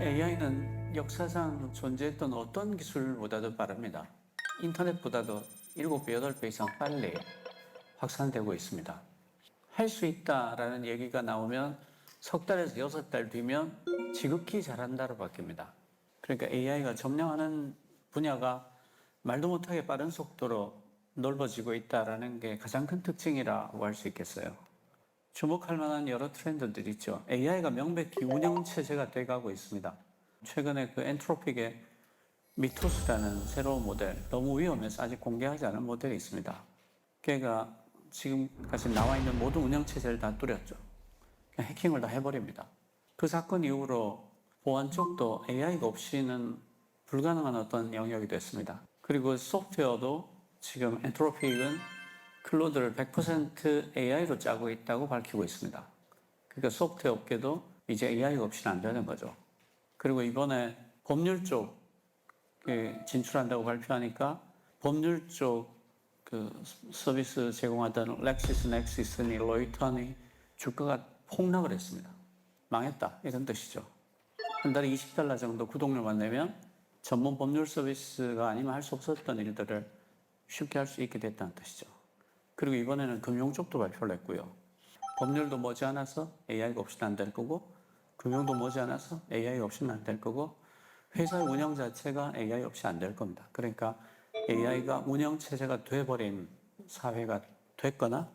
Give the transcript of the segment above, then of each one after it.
AI는 역사상 존재했던 어떤 기술보다도 빠릅니다. 인터넷보다도 7배, 8배 이상 빨리 확산되고 있습니다. 할 수 있다라는 얘기가 나오면 석 달에서 6달 뒤면 지극히 잘한다로 바뀝니다. 그러니까 AI가 점령하는 분야가 말도 못하게 빠른 속도로 넓어지고 있다는 게 가장 큰 특징이라고 할 수 있겠어요. 주목할 만한 여러 트렌드들이 있죠. AI가 명백히 운영체제가 돼가고 있습니다. 최근에 그 엔트로픽의 미토스라는 새로운 모델, 너무 위험해서 아직 공개하지 않은 모델이 있습니다. 걔가 지금까지 나와 있는 모든 운영체제를 다 뚫었죠. 그냥 해킹을 다 해버립니다. 그 사건 이후로 보안 쪽도 AI가 없이는 불가능한 어떤 영역이 됐습니다. 그리고 소프트웨어도 지금 엔트로픽은 클로드를 100% AI로 짜고 있다고 밝히고 있습니다. 그러니까 소프트웨어 업계도 이제 AI가 없이는 안 되는 거죠. 그리고 이번에 법률 쪽 진출한다고 발표하니까 법률 쪽 그 서비스 제공하던 렉시스, 넥시스니, 로이터니 주가가 폭락을 했습니다. 망했다 이런 뜻이죠. 한 달에 $20 정도 구독료만 내면 전문 법률 서비스가 아니면 할 수 없었던 일들을 쉽게 할 수 있게 됐다는 뜻이죠. 그리고 이번에는 금융 쪽도 발표를 했고요. 법률도 머지않아서 AI가 없이는 안 될 거고, 금융도 머지않아서 AI가 없이는 안 될 거고, 회사의 운영 자체가 AI 없이 안 될 겁니다. 그러니까 AI가 운영체제가 돼버린 사회가 됐거나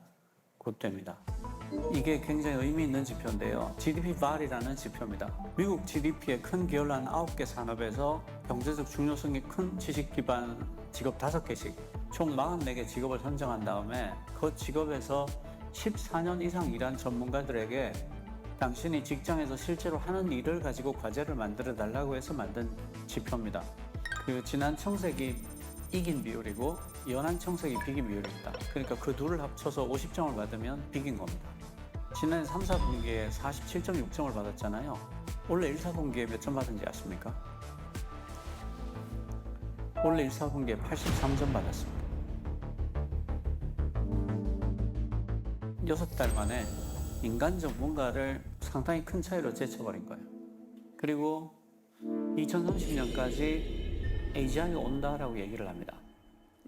곧 됩니다. 이게 굉장히 의미 있는 지표인데요. GDP VAR이라는 지표입니다. 미국 GDP의 큰 기여를 한 9개 산업에서 경제적 중요성이 큰 지식 기반 직업 5개씩 총 44개 직업을 선정한 다음에 그 직업에서 14년 이상 일한 전문가들에게 당신이 직장에서 실제로 하는 일을 가지고 과제를 만들어 달라고 해서 만든 지표입니다. 그 지난 청색이 이긴 비율이고 연한 청색이 비긴 비율입니다. 그러니까 그 둘을 합쳐서 50점을 받으면 비긴 겁니다. 지난 3, 4분기에 47.6점을 받았잖아요. 원래 1, 4분기에 몇 점 받은지 아십니까? 원래 1, 4분기에 83점 받았습니다. 6달 만에 인간 전문가를 상당히 큰 차이로 제쳐버린 거예요. 그리고 2030년까지 AGI가 온다라고 얘기를 합니다.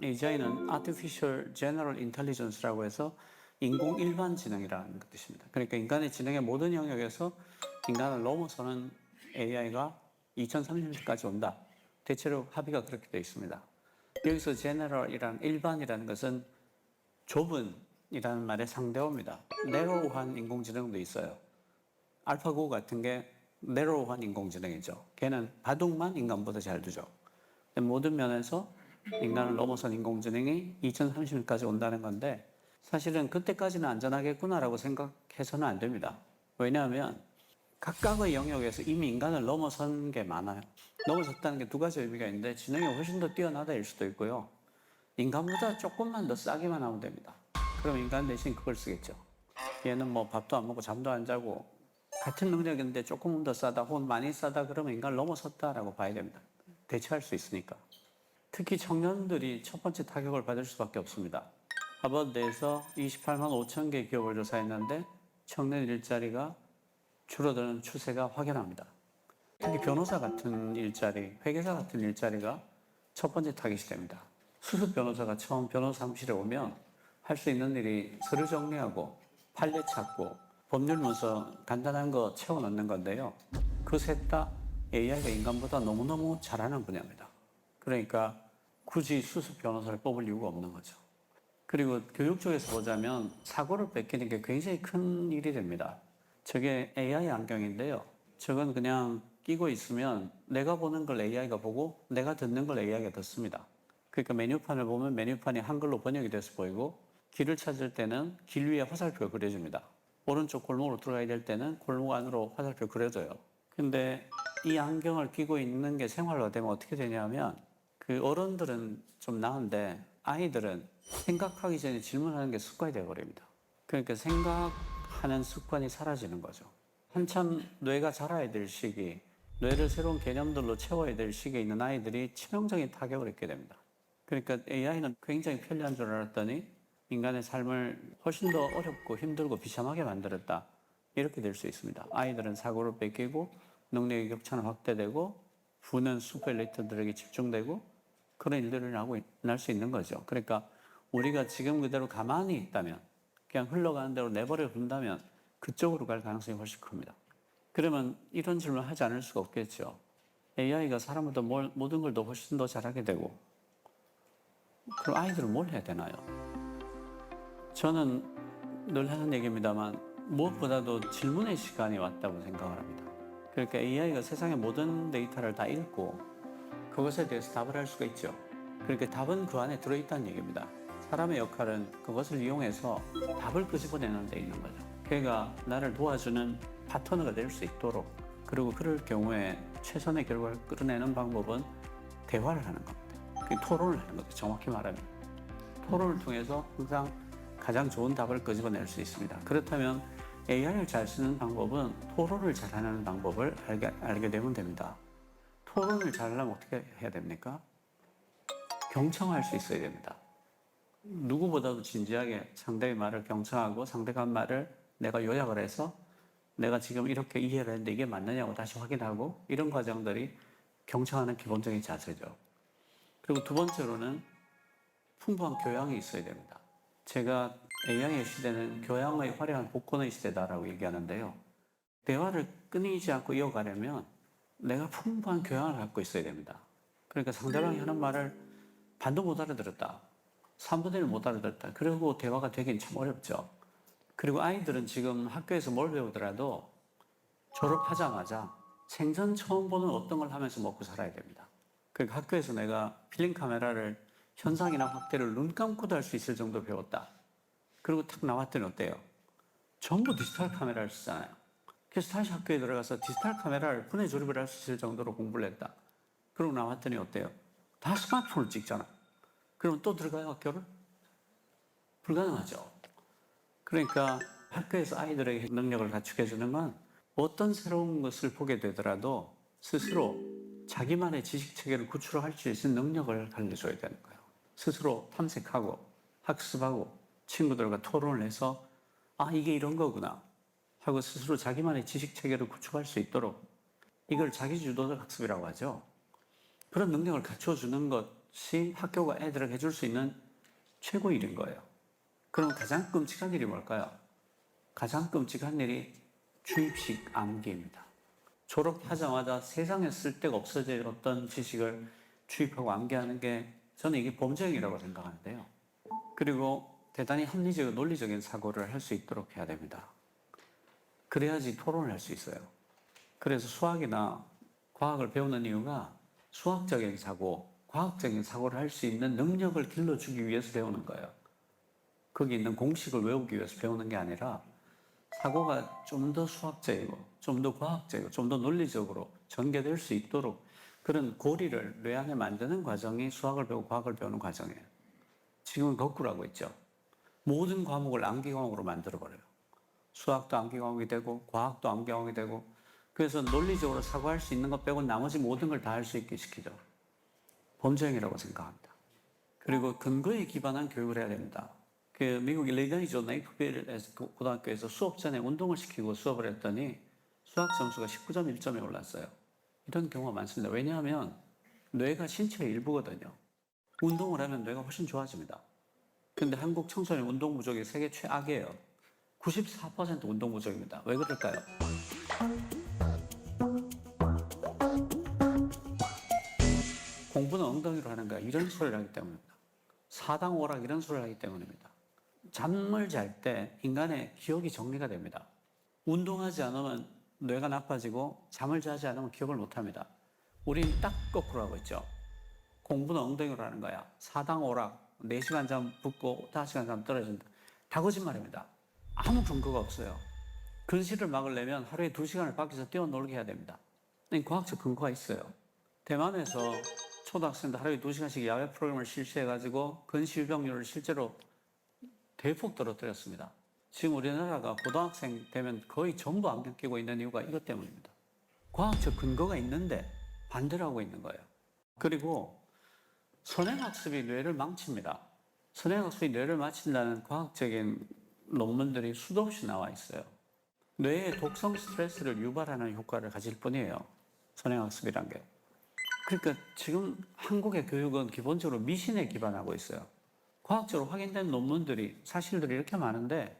AGI는 Artificial General Intelligence라고 해서 인공 일반 지능이라는 뜻입니다. 그러니까 인간의 지능의 모든 영역에서 인간을 넘어서는 AI가 2030년까지 온다. 대체로 합의가 그렇게 되어 있습니다. 여기서 general이란 일반이라는 것은 좁은 이라는 말의 상대어입니다. narrow한 인공지능도 있어요. 알파고 같은 게 narrow한 인공지능이죠. 걔는 바둑만 인간보다 잘 두죠. 모든 면에서 인간을 넘어선 인공지능이 2030년까지 온다는 건데 사실은 그때까지는 안전하겠구나라고 생각해서는 안 됩니다. 왜냐하면 각각의 영역에서 이미 인간을 넘어선 게 많아요. 넘어섰다는 게 두 가지 의미가 있는데 지능이 훨씬 더 뛰어나다일 수도 있고요. 인간보다 조금만 더 싸기만 하면 됩니다. 그럼 인간 대신 그걸 쓰겠죠. 얘는 뭐 밥도 안 먹고 잠도 안 자고 같은 능력인데 조금 더 싸다 혹은 많이 싸다 그러면 인간을 넘어섰다라고 봐야 됩니다. 대체할 수 있으니까. 특히 청년들이 첫 번째 타격을 받을 수밖에 없습니다. 하버드에서 28만 5천 개 기업을 조사했는데 청년 일자리가 줄어드는 추세가 확연합니다. 특히 변호사 같은 일자리, 회계사 같은 일자리가 첫 번째 타깃이 됩니다. 수습 변호사가 처음 변호사 사무실에 오면 할 수 있는 일이 서류 정리하고 판례 찾고 법률 문서 간단한 거 채워 넣는 건데요. 그 셋 다 AI가 인간보다 너무너무 잘하는 분야입니다. 그러니까 굳이 수습 변호사를 뽑을 이유가 없는 거죠. 그리고 교육 쪽에서 보자면 사고를 베끼는 게 굉장히 큰 일이 됩니다. 저게 AI 안경인데요. 저건 그냥 끼고 있으면 내가 보는 걸 AI가 보고 내가 듣는 걸 AI가 듣습니다. 그러니까 메뉴판을 보면 메뉴판이 한글로 번역이 돼서 보이고 길을 찾을 때는 길 위에 화살표가 그려집니다. 오른쪽 골목으로 들어가야 될 때는 골목 안으로 화살표가 그려져요. 근데 이 안경을 끼고 있는 게 생활화되면 어떻게 되냐면 그 어른들은 좀 나은데 아이들은 생각하기 전에 질문하는 게 습관이 되어버립니다. 그러니까 생각하는 습관이 사라지는 거죠. 한참 뇌가 자라야 될 시기, 뇌를 새로운 개념들로 채워야 될 시기에 있는 아이들이 치명적인 타격을 입게 됩니다. 그러니까 AI는 굉장히 편리한 줄 알았더니 인간의 삶을 훨씬 더 어렵고 힘들고 비참하게 만들었다. 이렇게 될 수 있습니다. 아이들은 사고를 뺏기고 능력의 격차는 확대되고 부는 슈퍼엘리트들에게 집중되고 그런 일들이 날 수 있는 거죠. 그러니까 우리가 지금 그대로 가만히 있다면 그냥 흘러가는 대로 내버려 둔다면 그쪽으로 갈 가능성이 훨씬 큽니다. 그러면 이런 질문을 하지 않을 수가 없겠죠. AI가 사람보다 모든 걸 더 훨씬 더 잘하게 되고 그럼 아이들은 뭘 해야 되나요? 저는 늘 하는 얘기입니다만 무엇보다도 질문의 시간이 왔다고 생각을 합니다. 그러니까 AI가 세상의 모든 데이터를 다 읽고 그것에 대해서 답을 할 수가 있죠. 그러니까 답은 그 안에 들어있다는 얘기입니다. 사람의 역할은 그것을 이용해서 답을 끄집어내는 데 있는 거죠. 걔가 나를 도와주는 파트너가 될 수 있도록, 그리고 그럴 경우에 최선의 결과를 끌어내는 방법은 대화를 하는 겁니다. 토론을 하는 거죠. 정확히 말하면. 토론을 통해서 항상 가장 좋은 답을 끄집어낼 수 있습니다. 그렇다면 AI를 잘 쓰는 방법은 토론을 잘하는 방법을 알게 되면 됩니다. 토론을 잘하려면 어떻게 해야 됩니까? 경청할 수 있어야 됩니다. 누구보다도 진지하게 상대의 말을 경청하고 상대가 한 말을 내가 요약을 해서 내가 지금 이렇게 이해를 했는데 이게 맞느냐고 다시 확인하고, 이런 과정들이 경청하는 기본적인 자세죠. 그리고 두 번째로는 풍부한 교양이 있어야 됩니다. 제가 AI의 시대는 교양의 화려한 복권의 시대다라고 얘기하는데요. 대화를 끊이지 않고 이어가려면 내가 풍부한 교양을 갖고 있어야 됩니다. 그러니까 상대방이 하는 말을 반도 못 알아들었다, 3분의 1 못 알아들었다, 그리고 대화가 되긴 참 어렵죠. 그리고 아이들은 지금 학교에서 뭘 배우더라도 졸업하자마자 생전 처음 보는 어떤 걸 하면서 먹고 살아야 됩니다. 그러니까 학교에서 내가 필름 카메라를 현상이나 확대를 눈 감고도 할 수 있을 정도 배웠다. 그리고 탁 나왔더니 어때요? 전부 디지털 카메라를 쓰잖아요. 그래서 다시 학교에 들어가서 디지털 카메라를 분해 조립을 할 수 있을 정도로 공부를 했다. 그러고 나왔더니 어때요? 다 스마트폰을 찍잖아. 그러면 또 들어가요, 학교를? 불가능하죠. 그러니까 학교에서 아이들에게 능력을 갖추게 해주는 건 어떤 새로운 것을 보게 되더라도 스스로 자기만의 지식 체계를 구축할 수 있는 능력을 가르쳐줘야 되는 거예요. 스스로 탐색하고 학습하고 친구들과 토론을 해서 아, 이게 이런 거구나 하고 스스로 자기만의 지식 체계를 구축할 수 있도록, 이걸 자기주도적 학습이라고 하죠. 그런 능력을 갖춰주는 것이 학교가 애들에게 해줄 수 있는 최고 일인 거예요. 그럼 가장 끔찍한 일이 뭘까요? 가장 끔찍한 일이 주입식 암기입니다. 졸업하자마자 세상에 쓸데가 없어질 어떤 지식을 주입하고 암기하는 게 저는 이게 범죄행위라고 생각하는데요. 그리고 대단히 합리적이고 논리적인 사고를 할 수 있도록 해야 됩니다. 그래야지 토론을 할 수 있어요. 그래서 수학이나 과학을 배우는 이유가 수학적인 사고, 과학적인 사고를 할 수 있는 능력을 길러주기 위해서 배우는 거예요. 거기 있는 공식을 외우기 위해서 배우는 게 아니라 사고가 좀 더 수학적이고 좀 더 과학적이고 좀 더 논리적으로 전개될 수 있도록 그런 고리를 뇌 안에 만드는 과정이 수학을 배우고 과학을 배우는 과정이에요. 지금은 거꾸로 하고 있죠. 모든 과목을 암기 과목으로 만들어버려요. 수학도 암기 과목이 되고 과학도 암기 과목이 되고, 그래서 논리적으로 사고할 수 있는 것 빼고 나머지 모든 걸 다 할 수 있게 시키죠. 범죄행위라고 생각합니다. 그리고 근거에 기반한 교육을 해야 됩니다. 그 미국 일리노이주 네이프빌 고등학교에서 수업 전에 운동을 시키고 수업을 했더니 수학 점수가 19.1점에 올랐어요. 이런 경우가 많습니다. 왜냐하면 뇌가 신체의 일부거든요. 운동을 하면 뇌가 훨씬 좋아집니다. 근데 한국 청소년 운동 부족이 세계 최악이에요. 94% 운동 부족입니다. 왜 그럴까요? 공부는 엉덩이로 하는 거야, 이런 소리를 하기 때문입니다. 사당오락 이런 소리를 하기 때문입니다. 잠을 잘 때 인간의 기억이 정리가 됩니다. 운동하지 않으면 뇌가 나빠지고 잠을 자지 않으면 기억을 못합니다. 우린 딱 거꾸로 하고 있죠. 공부는 엉덩이로 하는 거야. 사당오락, 4시간 잠 붙고 5시간 잠 떨어진다. 다 거짓말입니다. 아무 근거가 없어요. 근시를 막으려면 하루에 2시간을 밖에서 뛰어놀게 해야 됩니다. 과학적 근거가 있어요. 대만에서 초등학생들 하루에 2시간씩 야외 프로그램을 실시해가지고 근시유병률을 실제로 대폭 떨어뜨렸습니다. 지금 우리나라가 고등학생 되면 거의 전부 안경 끼고 있는 이유가 이것 때문입니다. 과학적 근거가 있는데 반대를 하고 있는 거예요. 그리고 선행학습이 뇌를 망칩니다. 선행학습이 뇌를 망친다는 과학적인 논문들이 수도 없이 나와 있어요. 뇌에 독성 스트레스를 유발하는 효과를 가질 뿐이에요. 선행학습이란 게. 그러니까 지금 한국의 교육은 기본적으로 미신에 기반하고 있어요. 과학적으로 확인된 논문들이, 사실들이 이렇게 많은데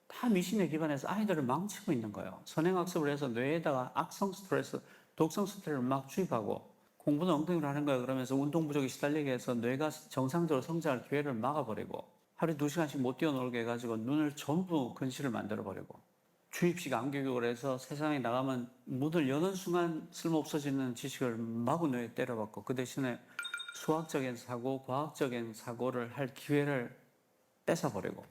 다 미신에 기반해서 아이들을 망치고 있는 거예요. 선행학습을 해서 뇌에다가 악성 스트레스, 독성 스트레스를 막 주입하고 공부는 엉덩이로 하는 거야 그러면서 운동 부족에 시달리게 해서 뇌가 정상적으로 성장할 기회를 막아버리고 하루에 2시간씩 못 뛰어놀게 해가지고 눈을 전부 근시를 만들어버리고 주입식 암교육을 해서 세상에 나가면 문을 여는 순간 쓸모없어지는 지식을 마구 뇌에 때려박고 그 대신에 수학적인 사고, 과학적인 사고를 할 기회를 뺏어버리고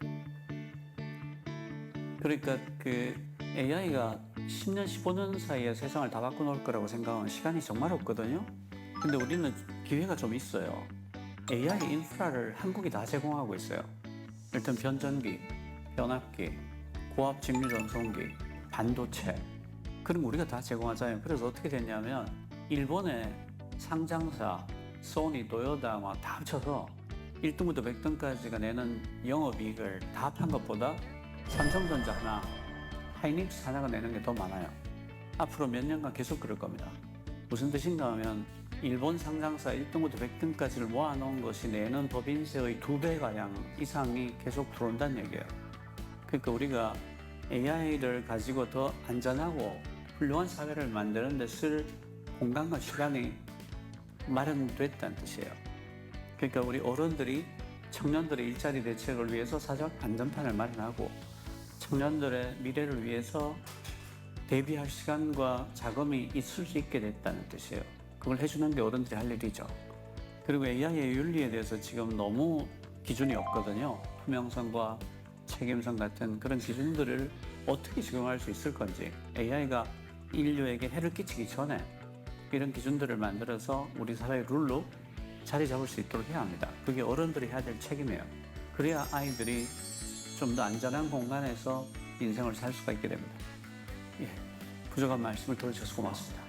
그러니까 그 AI가 10년, 15년 사이에 세상을 다 바꿔놓을 거라고 생각하면 시간이 정말 없거든요. 근데 우리는 기회가 좀 있어요. AI 인프라를 한국이 다 제공하고 있어요. 일단 변전기, 변압기, 고압 직류 전송기, 반도체 그런 거 우리가 다 제공하잖아요. 그래서 어떻게 됐냐면 일본의 상장사, 소니, 도요타 다 합쳐서 1등부터 100등까지가 내는 영업이익을 다 합한 것보다 삼성전자 하나, 하이닉스 하나가 내는 게 더 많아요. 앞으로 몇 년간 계속 그럴 겁니다. 무슨 뜻인가 하면 일본 상장사 1등부터 100등까지를 모아놓은 것이 내는 법인세의 2배가량 이상이 계속 들어온다는 얘기예요. 그러니까 우리가 AI를 가지고 더 안전하고 훌륭한 사회를 만드는 데 쓸 공간과 시간이 마련됐다는 뜻이에요. 그러니까 우리 어른들이 청년들의 일자리 대책을 위해서 사회적 안전판을 마련하고 청년들의 미래를 위해서 대비할 시간과 자금이 있을 수 있게 됐다는 뜻이에요. 그걸 해주는 게 어른들이 할 일이죠. 그리고 AI의 윤리에 대해서 지금 너무 기준이 없거든요. 투명성과 책임성 같은 그런 기준들을 어떻게 적용할 수 있을 건지 AI가 인류에게 해를 끼치기 전에 이런 기준들을 만들어서 우리 사회의 룰로 자리 잡을 수 있도록 해야 합니다. 그게 어른들이 해야 될 책임이에요. 그래야 아이들이 좀 더 안전한 공간에서 인생을 살 수가 있게 됩니다. 예, 부족한 말씀을 들어주셔서 고맙습니다.